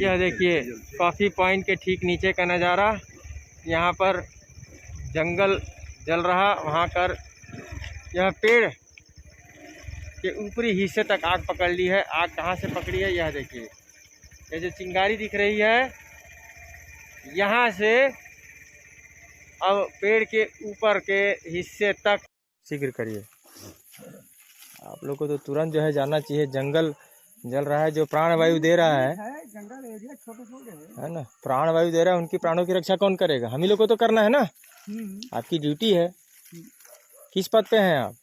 यह देखिए coffee point के ठीक नीचे का नज़ारा। यहाँ पर जंगल जल रहा, वहाँ कर यह पेड़ के ऊपरी हिस्से तक आग पकड़ ली है। आग कहाँ से पकड़ी है यह देखिए, ये जो चिंगारी दिख रही है यहाँ से अब पेड़ के ऊपर के हिस्से तक। शीघ्र करिए, आप लोग को तो तुरंत जो है जाना चाहिए। जंगल जल रहा है, जो प्राण वायु दे रहा है जंगल एरिया छोटे छोटे है ना, प्राण वायु दे रहा है, उनकी प्राणों की रक्षा कौन करेगा? हम ही लोग को तो करना है ना, आपकी ड्यूटी है। किस पद पे हैं आप?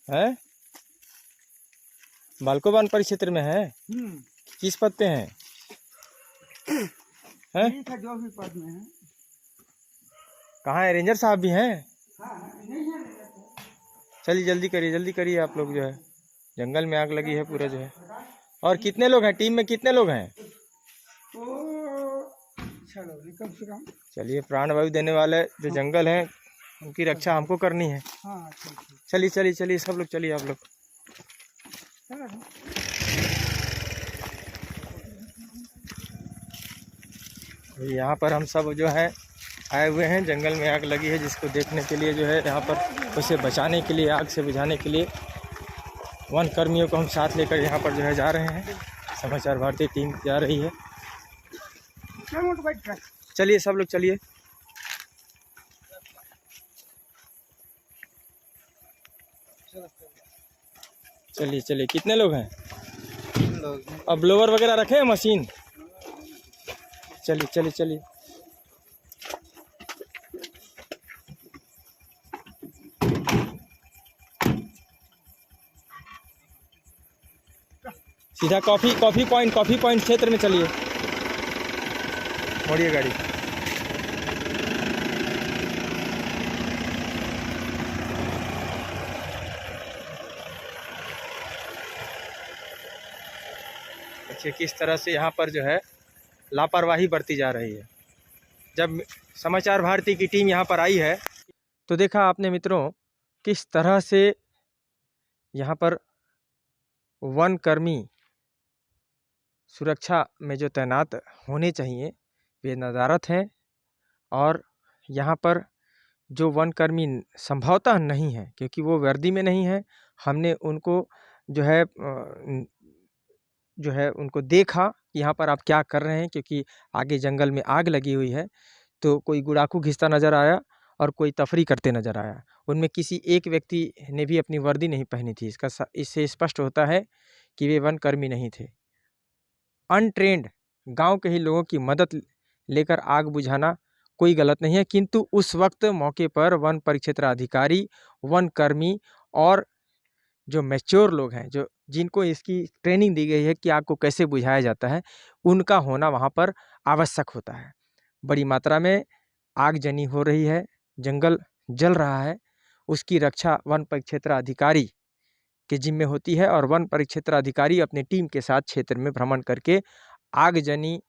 हैं बालको वन परिक्षेत्र में है? किस पद पे हैं? हैं जो भी पद में है। कहाँ है? रेंजर साहब भी हैं? नहीं है। चलिए जल्दी करिए आप लोग जो है, जंगल में आग लगी है पूरा जो है। और कितने लोग हैं टीम में, कितने लोग हैं? चलो कम से कम। चलिए, प्राण वायु देने वाले जो जंगल हैं उनकी रक्षा हमको करनी है। हाँ चलिए सब लोग चलिए आप लोग। यहाँ पर हम सब जो है आए हुए हैं, जंगल में आग लगी है जिसको देखने के लिए जो है, यहाँ पर उसे बचाने के लिए, आग से बुझाने के लिए वन कर्मियों को हम साथ लेकर यहाँ पर जो है जा रहे हैं। समाचार भारती टीम जा रही है। चलिए सब लोग चलिए। चलिए कितने लोग हैं? अब ब्लोवर वगैरह रखे हैं, मशीन? चलिए। सीधा कॉफी पॉइंट क्षेत्र में चलिए। मोड़िए गाड़ी। देखिए किस तरह से यहाँ पर जो है लापरवाही बरती जा रही है। जब समाचार भारती की टीम यहाँ पर आई है तो देखा आपने मित्रों किस तरह से यहाँ पर वन कर्मी सुरक्षा में जो तैनात होने चाहिए वे नदारत हैं, और यहाँ पर जो वन कर्मी संभवतः नहीं है क्योंकि वो वर्दी में नहीं है। हमने उनको जो है उनको देखा यहाँ पर आप क्या कर रहे हैं, क्योंकि आगे जंगल में आग लगी हुई है। तो कोई गुड़ाखू घिसता नज़र आया और कोई तफरी करते नज़र आया। उनमें किसी एक व्यक्ति ने भी अपनी वर्दी नहीं पहनी थी। इससे स्पष्ट होता है कि वे वन कर्मी नहीं थे। अनट्रेंड गांव के ही लोगों की मदद लेकर आग बुझाना कोई गलत नहीं है, किंतु उस वक्त मौके पर वन परिक्षेत्र अधिकारी, वन कर्मी और जो मैच्योर लोग हैं, जो जिनको इसकी ट्रेनिंग दी गई है कि आग को कैसे बुझाया जाता है, उनका होना वहाँ पर आवश्यक होता है। बड़ी मात्रा में आगजनी हो रही है, जंगल जल रहा है, उसकी रक्षा वन परिक्षेत्र अधिकारी के जिम्मे होती है। और वन परिक्षेत्र अधिकारी अपनी टीम के साथ क्षेत्र में भ्रमण करके आगजनी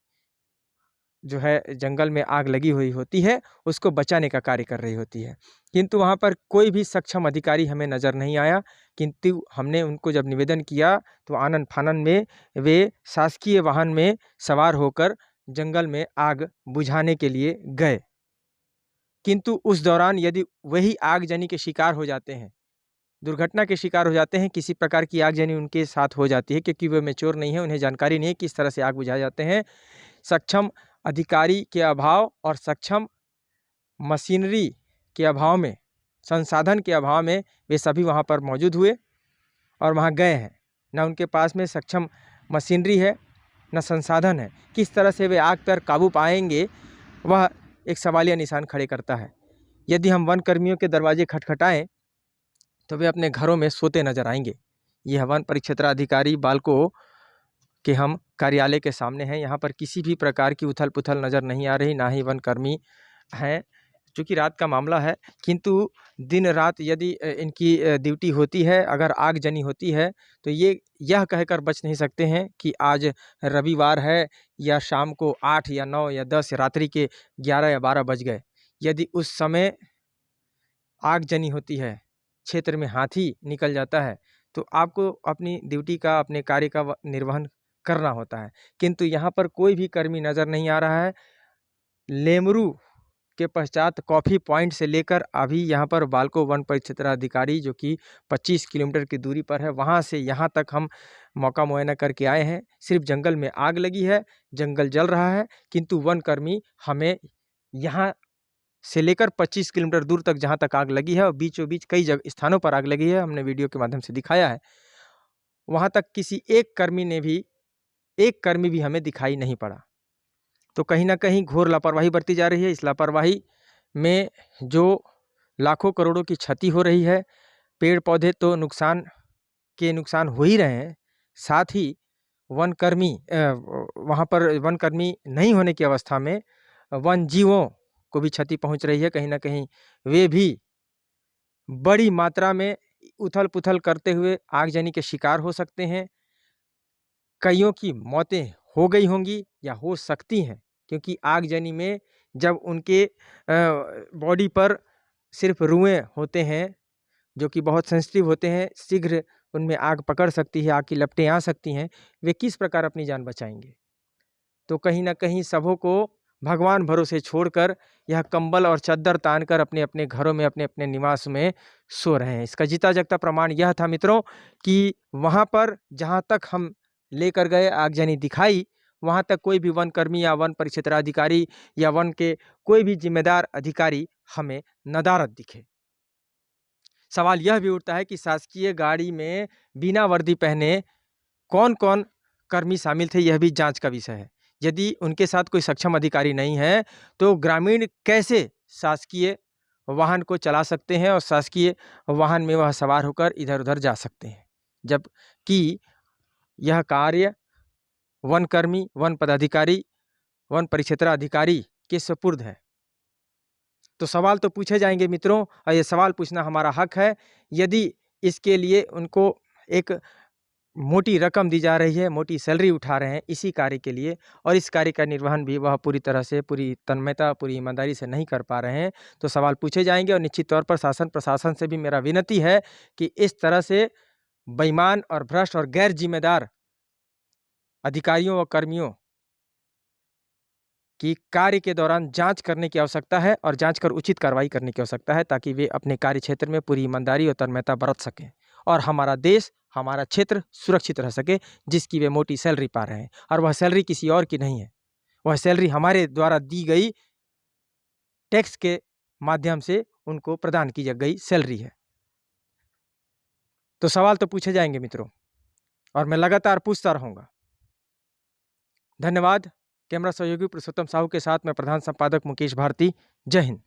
जो है जंगल में आग लगी हुई होती है उसको बचाने का कार्य कर रही होती है। किंतु वहाँ पर कोई भी सक्षम अधिकारी हमें नज़र नहीं आया। किंतु हमने उनको जब निवेदन किया तो आनन फानन में वे शासकीय वाहन में सवार होकर जंगल में आग बुझाने के लिए गए। किंतु उस दौरान यदि वही आगजनी के शिकार हो जाते हैं, दुर्घटना के शिकार हो जाते हैं, किसी प्रकार की आगजनी उनके साथ हो जाती है क्योंकि वे मैच्योर नहीं है, उन्हें जानकारी नहीं है किस तरह से आग बुझाए जाते हैं। सक्षम अधिकारी के अभाव और सक्षम मशीनरी के अभाव में, संसाधन के अभाव में वे सभी वहाँ पर मौजूद हुए और वहाँ गए हैं। न उनके पास में सक्षम मशीनरी है, न संसाधन है। किस तरह से वे आग पर काबू पाएंगे, वह एक सवालिया निशान खड़े करता है। यदि हम वन कर्मियों के दरवाजे खटखटाएं तो वे अपने घरों में सोते नजर आएंगे। यह वन परिक्षेत्र अधिकारी बालको कि हम कार्यालय के सामने हैं। यहाँ पर किसी भी प्रकार की उथल पुथल नज़र नहीं आ रही, ना ही वन कर्मी हैं, चूँकि रात का मामला है। किंतु दिन रात यदि इनकी ड्यूटी होती है, अगर आगजनी होती है तो यह कहकर बच नहीं सकते हैं कि आज रविवार है या शाम को 8 या 9 या 10 रात्रि के 11 या 12 बज गए। यदि उस समय आगजनी होती है, क्षेत्र में हाथी निकल जाता है, तो आपको अपनी ड्यूटी का, अपने कार्य का निर्वहन करना होता है, किंतु यहाँ पर कोई भी कर्मी नज़र नहीं आ रहा है। लेमरू के पश्चात कॉफ़ी पॉइंट से लेकर अभी यहाँ पर बालको वन परिक्षेत्राधिकारी जो कि 25 किलोमीटर की दूरी पर है, वहाँ से यहाँ तक हम मौका मुआयना करके आए हैं। सिर्फ जंगल में आग लगी है, जंगल जल रहा है, किंतु वन कर्मी हमें यहाँ से लेकर 25 किलोमीटर दूर तक जहाँ तक आग लगी है और बीचों बीच कई जगह स्थानों पर आग लगी है, हमने वीडियो के माध्यम से दिखाया है, वहाँ तक किसी एक कर्मी भी हमें दिखाई नहीं पड़ा। तो कहीं ना कहीं घोर लापरवाही बरती जा रही है। इस लापरवाही में जो लाखों करोड़ों की क्षति हो रही है, पेड़ पौधे तो नुकसान हो ही रहे हैं, साथ ही वन कर्मी वहाँ पर वन कर्मी नहीं होने की अवस्था में वन जीवों को भी क्षति पहुँच रही है। कहीं ना कहीं वे भी बड़ी मात्रा में उथल पुथल करते हुए आगजनी के शिकार हो सकते हैं। कईयों की मौतें हो गई होंगी या हो सकती हैं, क्योंकि आगजनी में जब उनके बॉडी पर सिर्फ रुएं होते हैं जो कि बहुत सेंसिटिव होते हैं, शीघ्र उनमें आग पकड़ सकती है, आग की लपटें आ सकती हैं, वे किस प्रकार अपनी जान बचाएंगे। तो कहीं ना कहीं सबों को भगवान भरोसे छोड़कर यह कंबल और चद्दर तान कर अपने अपने घरों में, अपने अपने निवास में सो रहे हैं। इसका जीता जागता प्रमाण यह था मित्रों कि वहाँ पर जहाँ तक हम लेकर गए आगजनी दिखाई, वहाँ तक कोई भी वन कर्मी या वन परिक्षेत्राधिकारी या वन के कोई भी जिम्मेदार अधिकारी हमें नदारद दिखे। सवाल यह भी उठता है कि शासकीय गाड़ी में बिना वर्दी पहने कौन कौन कर्मी शामिल थे, यह भी जांच का विषय है। यदि उनके साथ कोई सक्षम अधिकारी नहीं है तो ग्रामीण कैसे शासकीय वाहन को चला सकते हैं और शासकीय वाहन में वह सवार होकर इधर उधर जा सकते हैं, जबकि यह कार्य वन कर्मी, वन पदाधिकारी, वन परिक्षेत्राधिकारी के सुपुर्द है। तो सवाल तो पूछे जाएंगे मित्रों, और ये सवाल पूछना हमारा हक है। यदि इसके लिए उनको एक मोटी रकम दी जा रही है, मोटी सैलरी उठा रहे हैं इसी कार्य के लिए, और इस कार्य का निर्वहन भी वह पूरी तरह से, पूरी तन्मयता, पूरी ईमानदारी से नहीं कर पा रहे हैं, तो सवाल पूछे जाएंगे। और निश्चित तौर पर शासन प्रशासन से भी मेरा विनती है कि इस तरह से बेईमान और भ्रष्ट और गैर जिम्मेदार अधिकारियों व कर्मियों की कार्य के दौरान जांच करने की आवश्यकता है और जांच कर उचित कार्रवाई करने की आवश्यकता है, ताकि वे अपने कार्य क्षेत्र में पूरी ईमानदारी और तन्मयता बरत सकें और हमारा देश, हमारा क्षेत्र सुरक्षित रह सके, जिसकी वे मोटी सैलरी पा रहे हैं। और वह सैलरी किसी और की नहीं है, वह सैलरी हमारे द्वारा दी गई टैक्स के माध्यम से उनको प्रदान की गई सैलरी है। तो सवाल तो पूछे जाएंगे मित्रों, और मैं लगातार पूछता रहूंगा। धन्यवाद। कैमरा सहयोगी पुरुषोत्तम साहू के साथ मैं प्रधान संपादक मुकेश भारती। जय हिंद।